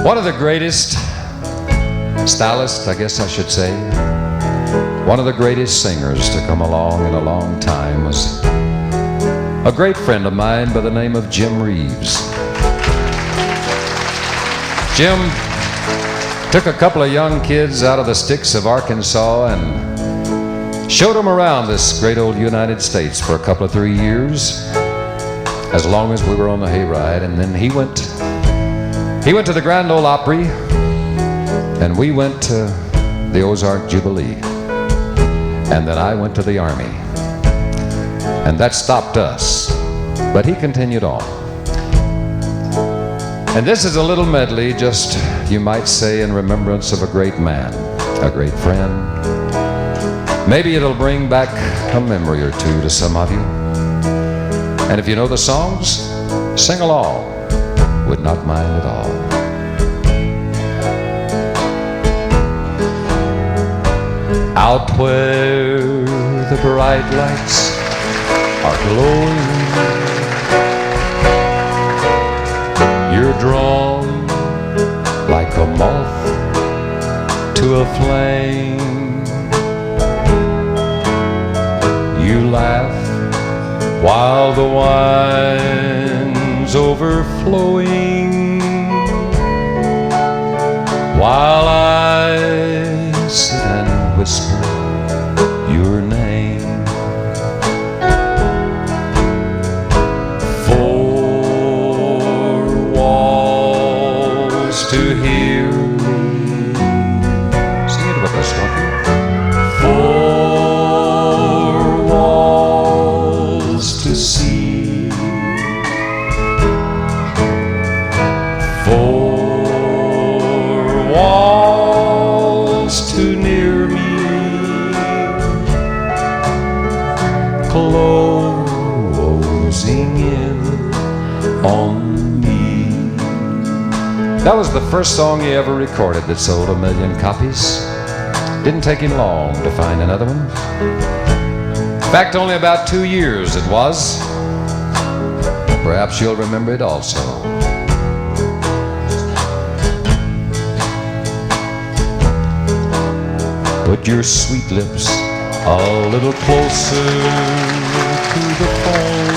One of the greatest stylists, I guess I should say, one of the greatest singers to come along in a long time was a great friend of mine by the name of Jim Reeves. Jim took a couple of young kids out of the sticks of Arkansas and showed them around this great old United States for a couple of 3 years, as long as we were on the hayride. And then he went to the Grand Ole Opry, and we went to the Ozark Jubilee, and then I went to the Army, and that stopped us, but he continued on. And this is a little medley, just, you might say, in remembrance of a great man, a great friend. Maybe it'll bring back a memory or two to some of you. And if you know the songs, sing along. Would not mind at all. Out where the bright lights are glowing, you're drawn like a moth to a flame. You laugh while the wine's overflowing, while I sit and whisper your name. Four walls to hear me. Sing it with us, don't you? Four walls to see. Four walls too near me, closing in on me. That was the first song he ever recorded that sold 1 million copies. Didn't take him long to find another one. In fact, only about 2 years it was. Perhaps you'll remember it also. Put your sweet lips a little closer to the phone.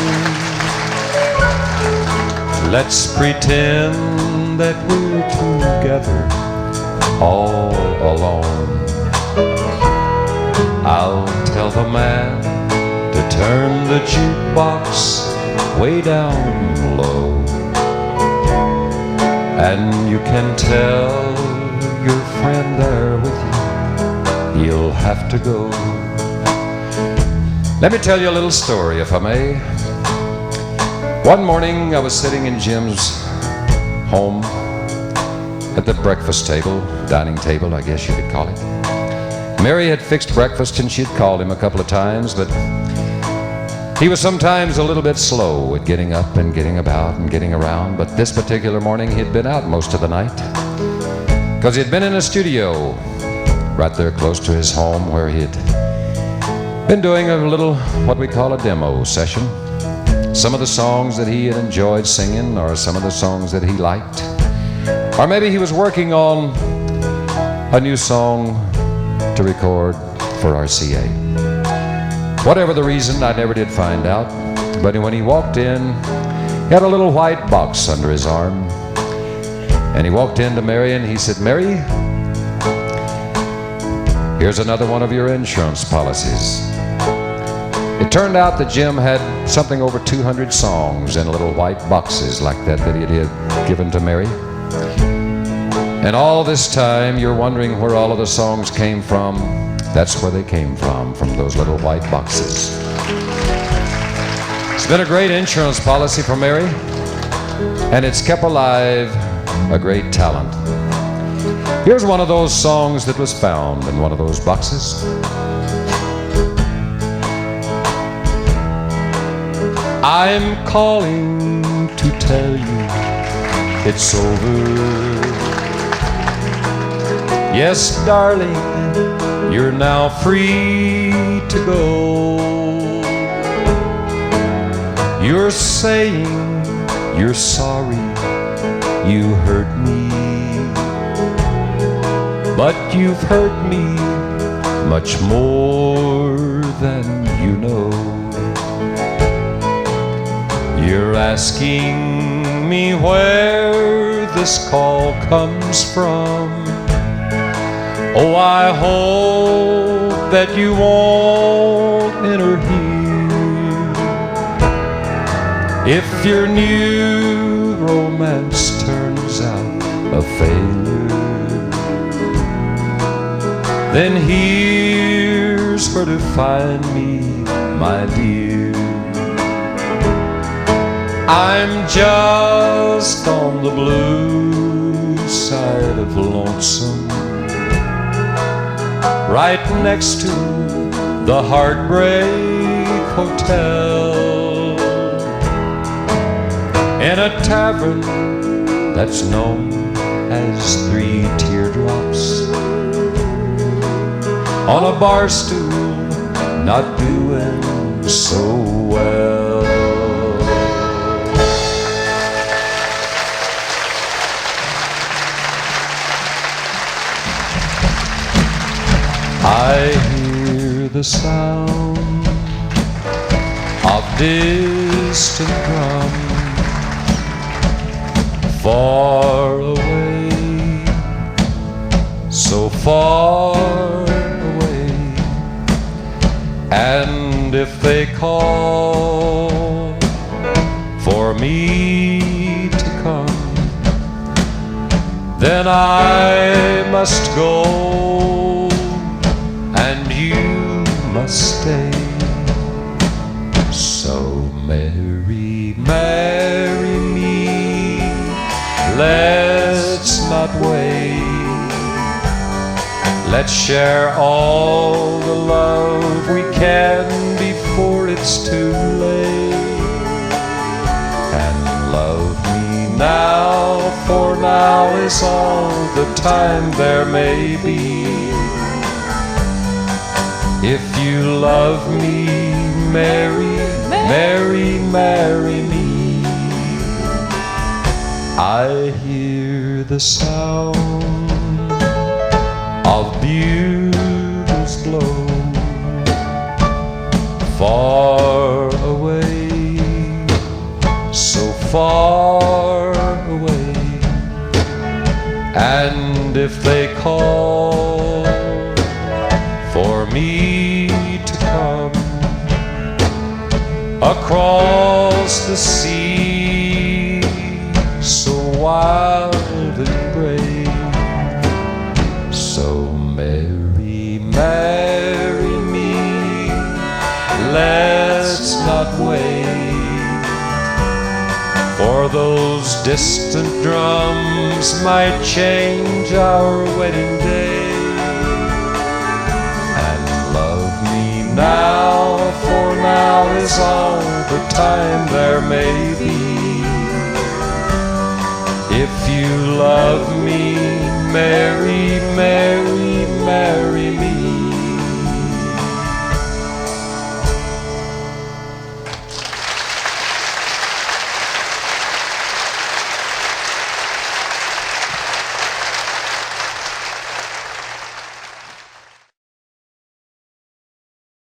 Let's pretend that we're together all alone. I'll tell the man to turn the jukebox way down low, and you can tell your friend there with you he'll have to go. Let me tell you a little story, if I may. One morning I was sitting in Jim's home at the breakfast table, dining table, I guess you could call it. Mary had fixed breakfast and she'd called him a couple of times, but he was sometimes a little bit slow at getting up and getting about and getting around. But this particular morning he'd been out most of the night, because he'd been in a studio right there close to his home, where he'd been doing a little, what we call a demo session. Some of the songs that he had enjoyed singing, or some of the songs that he liked, or maybe he was working on a new song to record for RCA. Whatever the reason, I never did find out. But when he walked in, he had a little white box under his arm, and he walked in to Mary and he said, "Mary, here's another one of your insurance policies." It turned out that Jim had something over 200 songs in little white boxes like that he had given to Mary. And all this time you're wondering where all of the songs came from. That's where they came from those little white boxes. It's been a great insurance policy for Mary, and it's kept alive a great talent. Here's one of those songs that was found in one of those boxes. I'm calling to tell you it's over. Yes, darling, you're now free to go. You're saying you're sorry you hurt me. but you've hurt me much more than you know. You're asking me where this call comes from. Oh, I hope that you won't enter here. If your new romance turns out a failure, then here's where to find me, my dear. I'm just on the blue side of lonesome, right next to the Heartbreak Hotel, in a tavern that's known as Three Teardrops, on a bar stool not doing so well. I hear the sound of distant drums far away, so far away. And if they call for me to come, then I must go and you must stay. So marry, marry me, let's not wait. Let's share all the love we can before it's too late. And love me now, for now is all the time there may be. If you love me, marry, marry, marry me. I hear the sound of bugles blow far away, so far away. And if they call for me to come across the sea, so wild and brave, so marry, marry me, let's not wait. For those distant drums might change our wedding day. Now, for now is all the time there may be. If you love me, marry, marry, marry